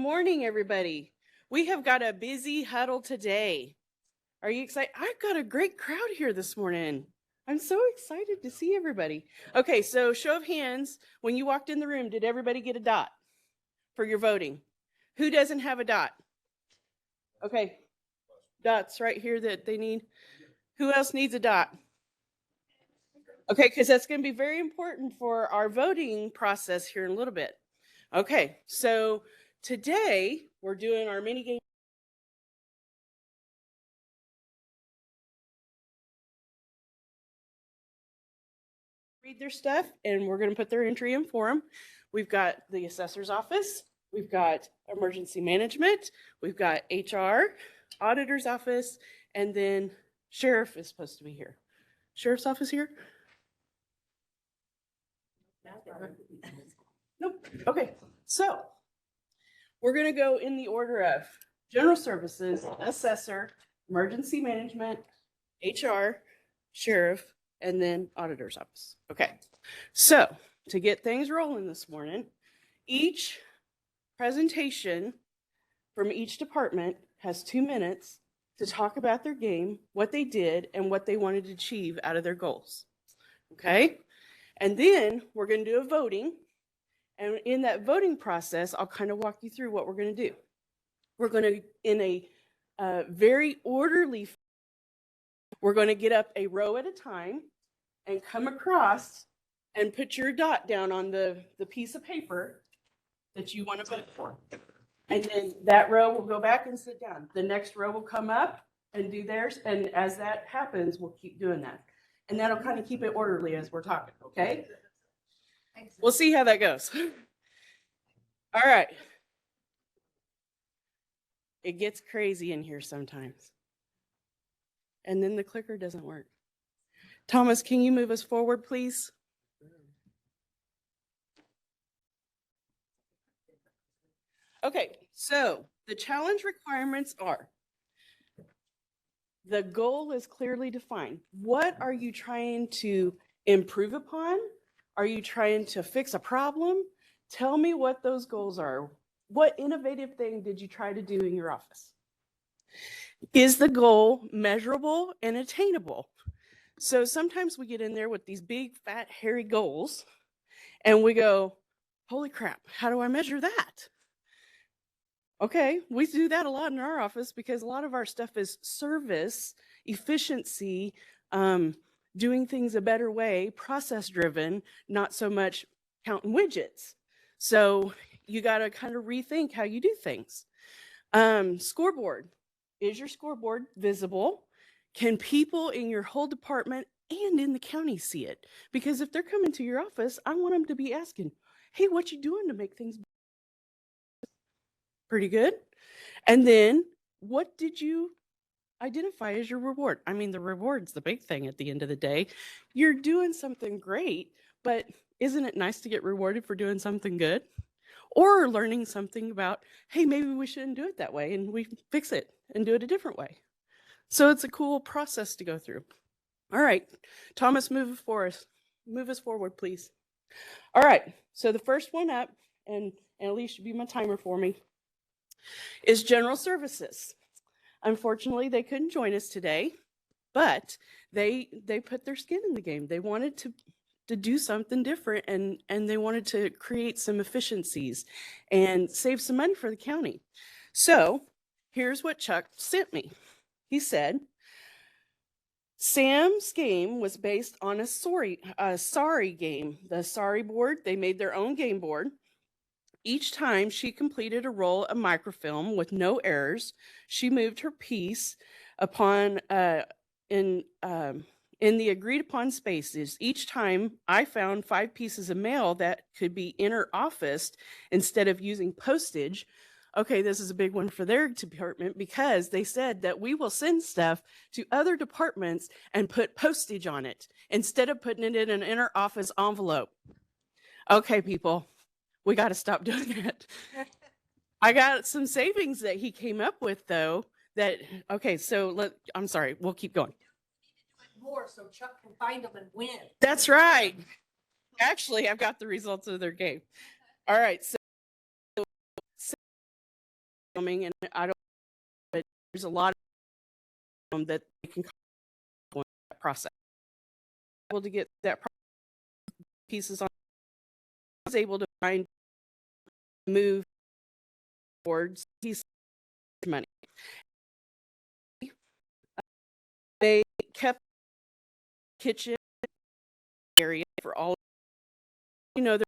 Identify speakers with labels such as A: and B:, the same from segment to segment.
A: morning, everybody. We have got a busy huddle today. Are you excited? I've got a great crowd here this morning. I'm so excited to see everybody. Okay, so show of hands. When you walked in the room, did everybody get a dot for your voting? Who doesn't have a dot? Okay, dots right here that they need. Who else needs a dot? Okay, because that's going to be very important for our voting process here in a little bit. Okay, so today we're doing our mini game. Read their stuff, and we're going to put their entry in for them. We've got the assessor's office, we've got emergency management, we've got HR, auditor's office, and then sheriff is supposed to be here. Sheriff's office here? Nope. Okay, so we're going to go in the order of general services, assessor, emergency management, HR, sheriff, and then auditor's office. Okay, so to get things rolling this morning, each presentation from each department has 2 minutes to talk about their game, what they did, and what they wanted to achieve out of their goals. Okay, and then we're going to do a voting. And in that voting process, I'll kind of walk you through what we're going to do. We're going to, in a very orderly, we're going to get up a row at a time and come across and put your dot down on the piece of paper that you want to vote for. And then that row will go back and sit down. The next row will come up and do theirs. And as that happens, we'll keep doing that. And that'll kind of keep it orderly as we're talking, okay? We'll see how that goes. All right. It gets crazy in here sometimes. And then the clicker doesn't work. Thomas, can you move us forward, please? Okay, so the challenge requirements are, the goal is clearly defined. What are you trying to improve upon? Are you trying to fix a problem? Tell me what those goals are. What innovative thing did you try to do in your office? Is the goal measurable and attainable? So sometimes we get in there with these big, fat, hairy goals and we go, holy crap, how do I measure that? Okay, we do that a lot in our office because a lot of our stuff is service, efficiency, doing things a better way, process driven, not so much counting widgets. So you got to kind of rethink how you do things. Scoreboard. Is your scoreboard visible? Can people in your whole department and in the county see it? Because if they're coming to your office, I want them to be asking, hey, what you doing to make things pretty good? And then what did you identify as your reward? I mean, the reward's the big thing at the end of the day. You're doing something great, but isn't it nice to get rewarded for doing something good? Or learning something about, hey, maybe we shouldn't do it that way and we fix it and do it a different way. So it's a cool process to go through. All right, Thomas, move us forward, please. All right, so the first one up, and Ellie should be my timer for me, is general services. Unfortunately, they couldn't join us today, but they put their skin in the game. They wanted to do something different, and they wanted to create some efficiencies and save some money for the county. So here's what Chuck sent me. He said, Sam's game was based on a sorry game. The sorry board, they made their own game board. Each time she completed a roll of microfilm with no errors, she moved her piece upon in the agreed upon spaces. Each time I found 5 pieces of mail that could be inter-officed instead of using postage. Okay, this is a big one for their department because they said that we will send stuff to other departments and put postage on it instead of putting it in an inter-office envelope. Okay, people, we got to stop doing that. I got some savings that he came up with though that, okay, so I'm sorry, we'll keep going.
B: More so Chuck can find them and win.
A: That's right. Actually, I've got the results of their game. All right, so coming, and I don't, but there's a lot of them that they can go in that process. Able to get that pieces on, I was able to find move towards piece money. They kept kitchen area for all, they're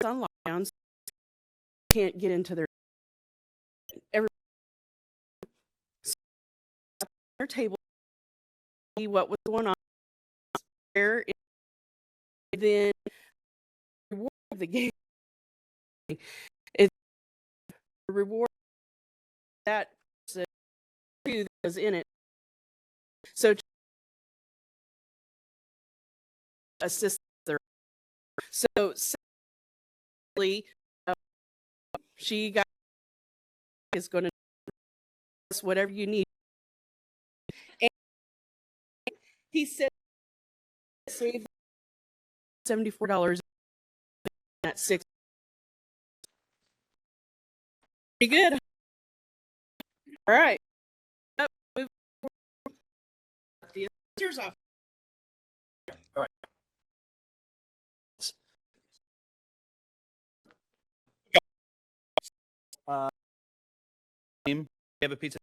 A: on lockdowns, can't get into their table, see what was going on there, then reward of the game. It's a reward that was in it. So assist her. So sadly, she got is going to whatever you need. And he said save $74 at 6. Pretty good. All right. Move the answers off.
C: All right. We have a pizza.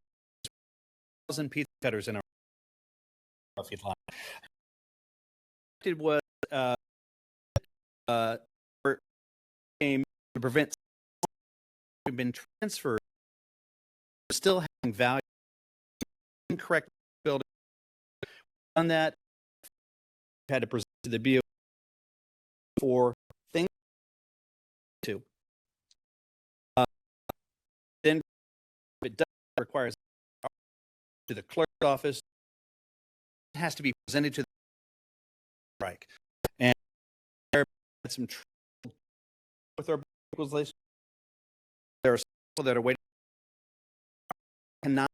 C: 1,000 pizza cutters in our. If you'd like. It was came to prevent. We've been transferred. Still having value. Incorrect building. On that, had to present to the BO for things to. Then it does requires to the clerk's office. It has to be presented to the strike, and there had some trouble with our equalization. There are people that are waiting. Cannot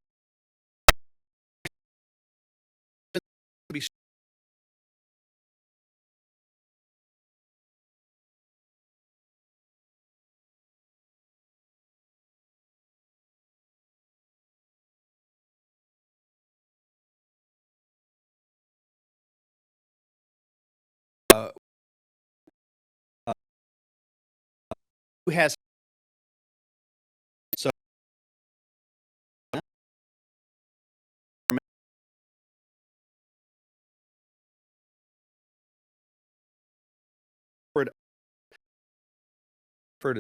C: be. Who has so for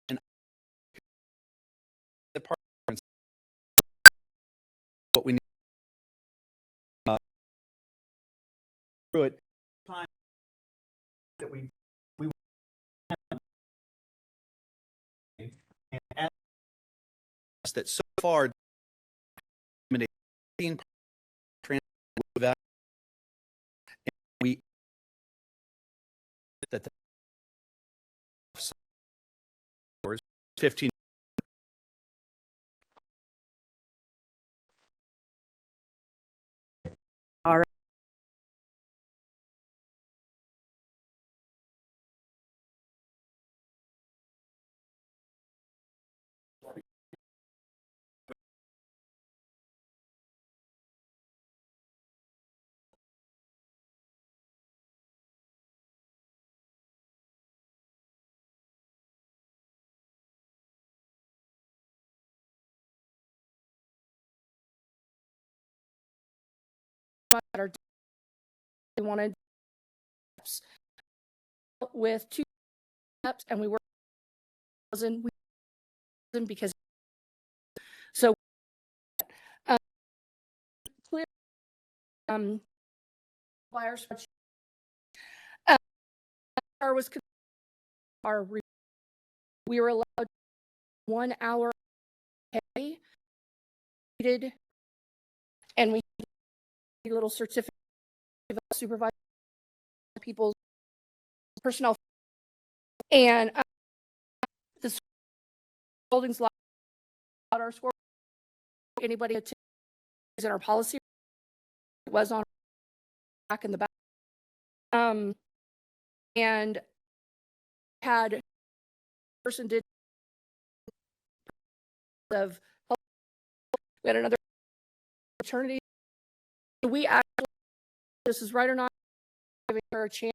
C: and the part what we need through it time that we and that so far we that the 15
A: All right.
D: We wanted with 2 steps, and we were because so clear buyers was our we were allowed 1 hour pay and we a little certificate of supervisor people's personnel, and the holdings lot our score. Anybody is in our policy. It was on back in the back, and had person did of we had another maternity. We actually, this is right or not, giving her a chance.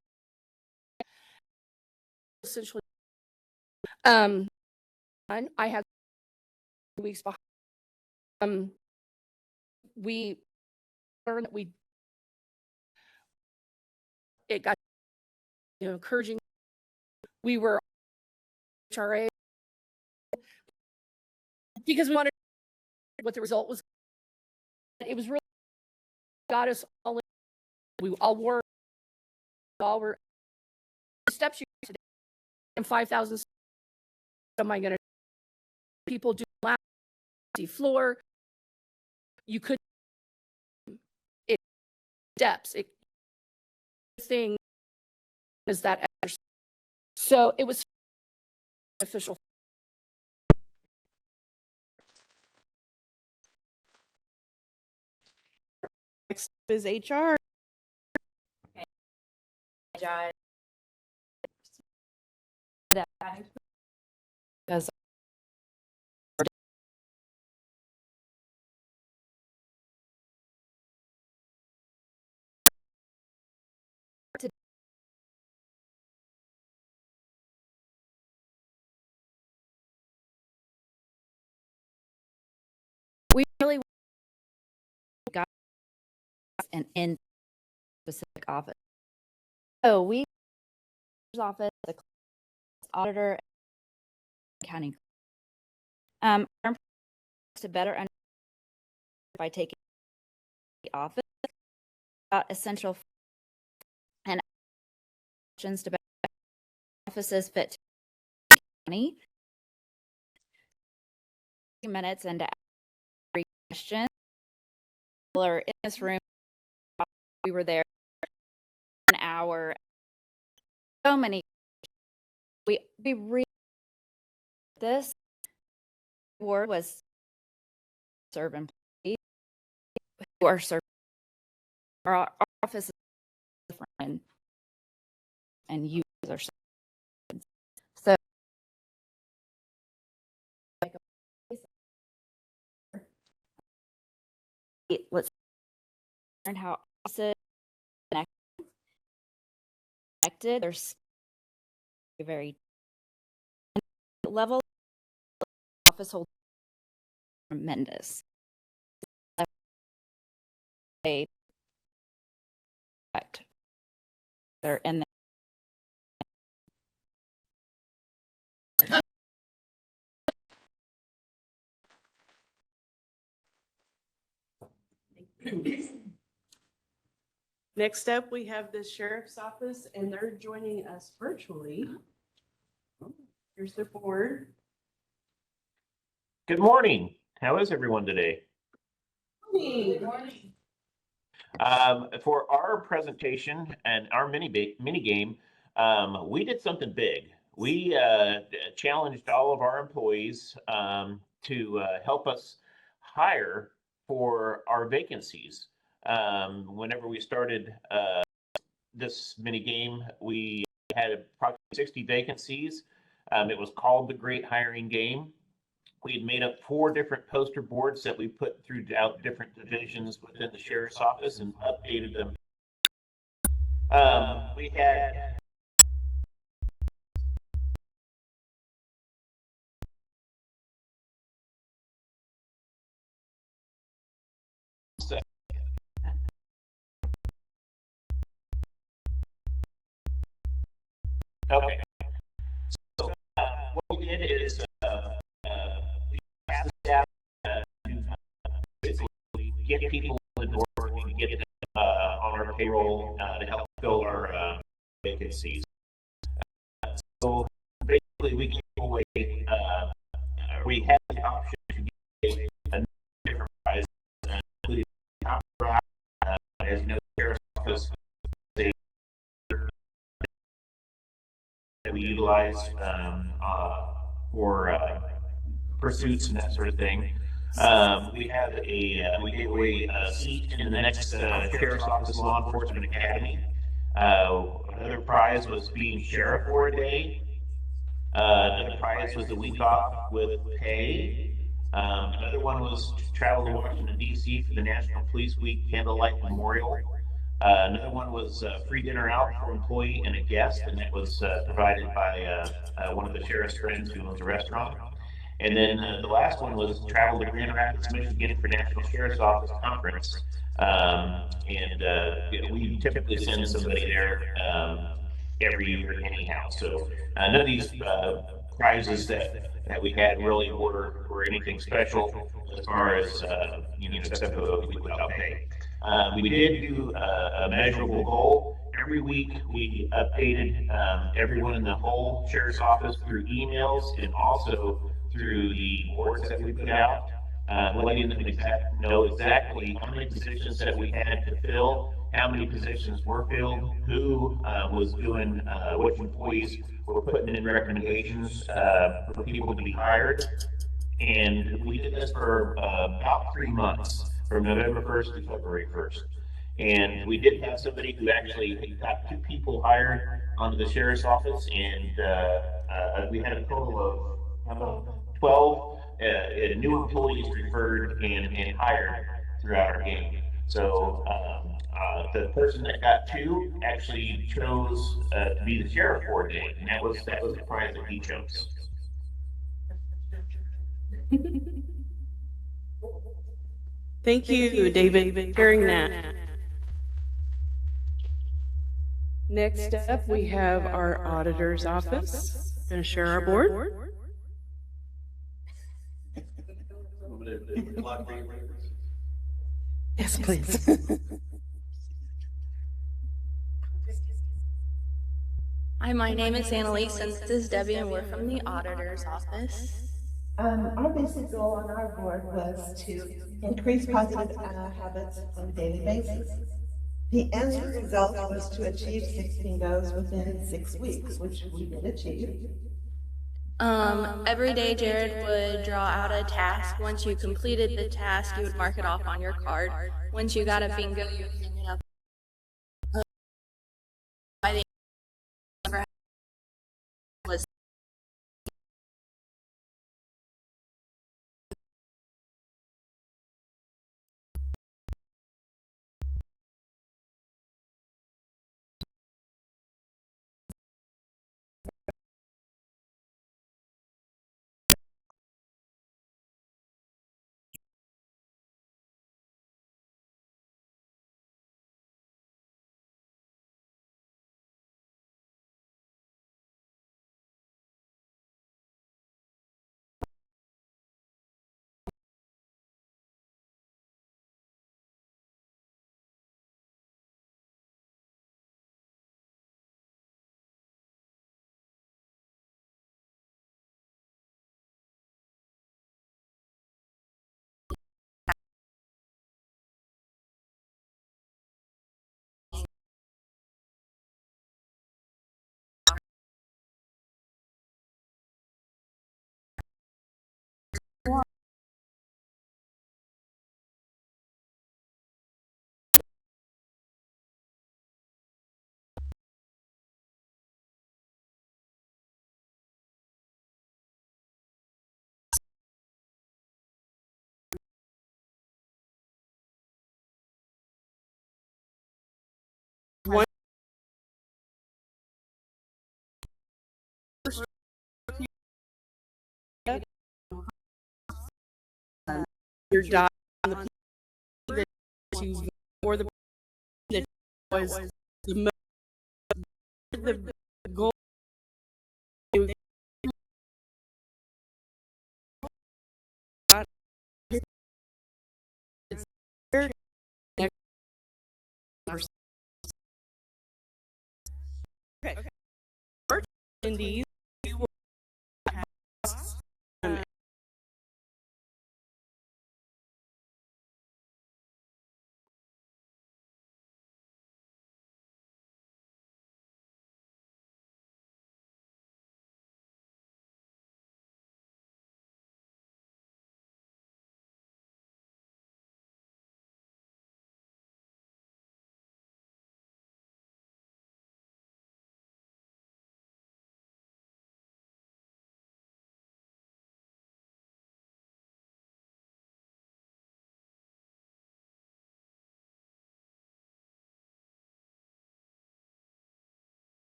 D: Essentially, I had 2 weeks behind. We learned that it got encouraging. We were HRA because we wanted what the result was. It was really got us all in. We all were steps you today and 5,000. Am I going to people do lap floor? You could it steps it thing is that exercise. So it was official.
A: Next is HR.
E: Because we really got an in specific office. So we office, the auditor, accounting. To better understand by taking the office essential and options to better offices fit to county. Minutes and to every question. Or in this room, we were there an hour. So many. We read this word was serve employees who are serving our office is different and you are serving. So let's learn how offices connected. There's a very level office hold tremendous. They're in
A: Next up, we have the sheriff's office, and they're joining us virtually. Here's their board.
F: Good morning. How is everyone today?
A: Good
B: morning.
F: For our presentation and our mini game, we did something big. We challenged all of our employees to help us hire for our vacancies. Whenever we started this mini game, we had approximately 60 vacancies. It was called the Great Hiring Game. We had made up 4 different poster boards that we put throughout different divisions within the sheriff's office and updated them. We had okay. So what we did is we asked the staff to basically get people in work and get them on our payroll to help fill our vacancies. So basically, we gave away. We had the option to give a different prize, including top prize. As you know, the sheriff's office that we utilize for pursuits and that sort of thing. We gave away a seat in the next sheriff's office law enforcement academy. Another prize was being sheriff for a day. Another prize was a week off with pay. Another one was to travel to Washington, D.C. for the National Police Week Candlelight Memorial. Another one was free dinner out for employee and a guest, and that was provided by one of the sheriff's friends who owns a restaurant. And then the last one was travel to Grand Rapids, Michigan for National Sheriff's Office Conference. We typically send somebody there every year anyhow. So none of these prizes that we had really were anything special as far as except for the week without pay. We did do a measurable goal. Every week we updated everyone in the whole sheriff's office through emails and also through the boards that we put out, letting them know exactly how many positions that we had to fill, how many positions were filled, who was doing, which employees were putting in recommendations for people to be hired. And we did this for about 3 months, from November 1st to February 1st. And we did have somebody who actually got 2 people hired onto the sheriff's office, and we had a total of how many? 12 new employees referred and hired throughout our game. So the person that got 2 actually chose to be the sheriff for a day, and that was the prize that he chose.
A: Thank you, David, for sharing that. Next up, we have our auditor's office. Going to share our board. Yes, please.
G: Hi, my name is Annalise, and this is Debbie, and we're from the auditor's office.
H: Our basic goal on our board was to increase positive habits on a daily basis. The end result was to achieve 16 goals within 6 weeks, which we did achieve.
G: Every day Jared would draw out a task. Once you completed the task, you would mark it off on your card. Once you got a bingo, you would hang it up. By the end, was
A: One. Your dot on the that you or the that was the goal. Okay. In these, you will have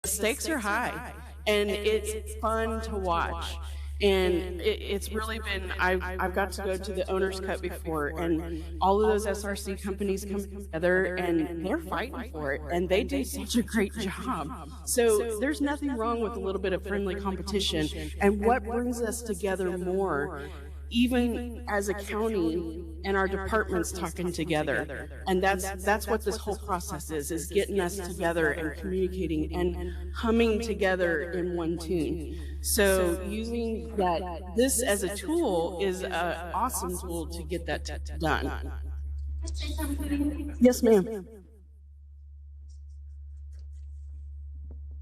A: stakes are high, and it's fun to watch. And it's really been, I've got to go to the Owner's Cup before, and all of those SRC companies come together and they're fighting for it, and they do such a great job. So there's nothing wrong with a little bit of friendly competition. And what brings us together more, even as a county and our departments talking together. And that's what this whole process is getting us together and communicating and humming together in one tune. So using this as a tool is an awesome tool to get that done. Yes, ma'am.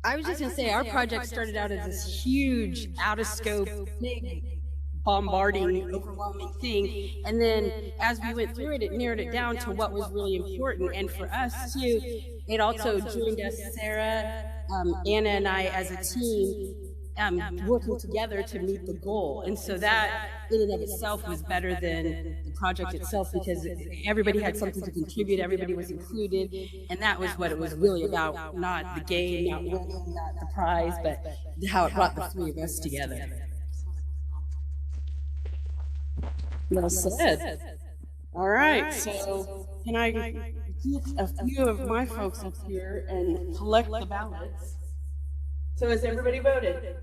I: I was just gonna say, our project started out as this huge, out of scope, big, bombarding, overwhelming thing. And then as we went through it, it narrowed it down to what was really important. And for us too, it also joined us, Sarah, Anna and I as a team, working together to meet the goal. And so that in and of itself was better than the project itself, because everybody had something to contribute, everybody was included, and that was what it was really about, not the game, not winning, not the prize, but how it brought the three of us together.
A: Well said. All right, so can I get a few of my folks up here and collect the ballots? So has everybody voted?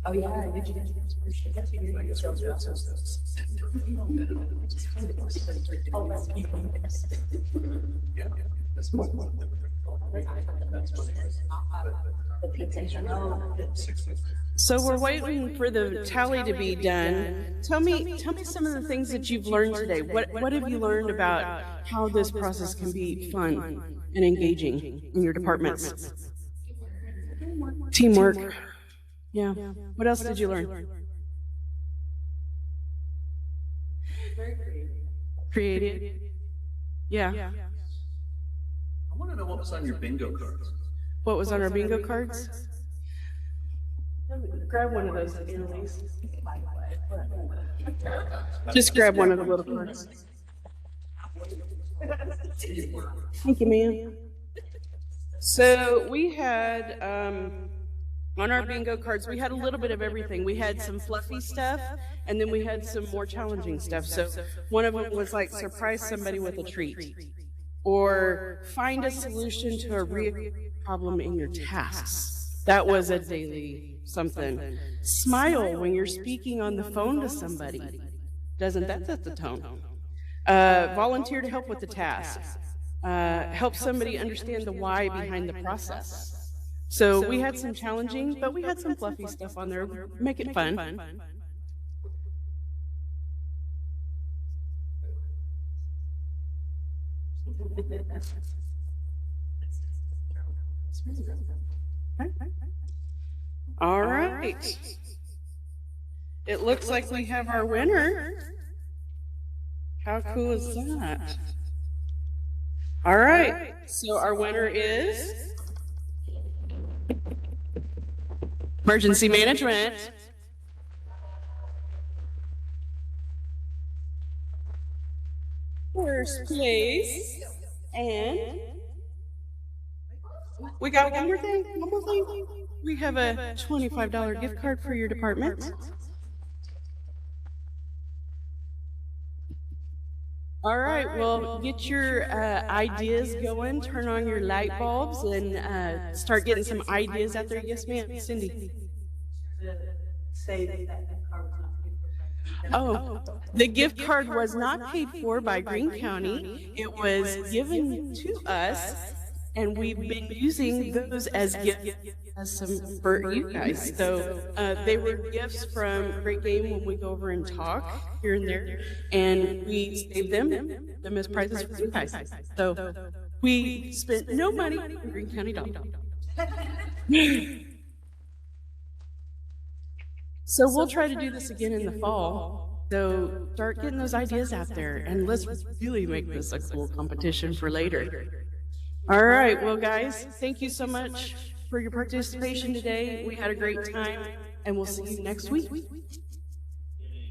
B: Oh, yeah. Did you get
A: So we're waiting for the tally to be done. Tell me some of the things that you've learned today. What have you learned about how this process can be fun and engaging in your departments? Teamwork. Yeah. What else did you learn? Creative. Yeah.
C: I want to know what was on your bingo cards.
A: What was on our bingo cards? Grab one of those, Annalise. Just grab one of the little cards. Thank you, ma'am. So we had, on our bingo cards, we had a little bit of everything. We had some fluffy stuff, and then we had some more challenging stuff. So one of them was like surprise somebody with a treat, or find a solution to a real problem in your tasks. That was a daily something. Smile when you're speaking on the phone to somebody. Doesn't that set the tone? Volunteer to help with the task. Help somebody understand the why behind the process. So we had some challenging, but we had some fluffy stuff on there. Make it fun. All right. It looks like we have our winner. How cool is that? All right. So our winner is emergency management. First place. And we got one more thing. One more thing. We have a $25 gift card for your department. All right, well, get your ideas going, turn on your light bulbs, and start getting some ideas out there. Yes, ma'am, Cindy. Oh, the gift card was not paid for by Greene County. It was given to us, and we've been using those as gifts as some for you guys. So they were gifts from Great Game when we go over and talk here and there, and we saved them as prizes for you guys. So we spent no money on Greene County dollars. So we'll try to do this again in the fall. So start getting those ideas out there, and let's really make this a cool competition for later. All right, well, guys, thank you so much for your participation today. We had a great time, and we'll see you next week.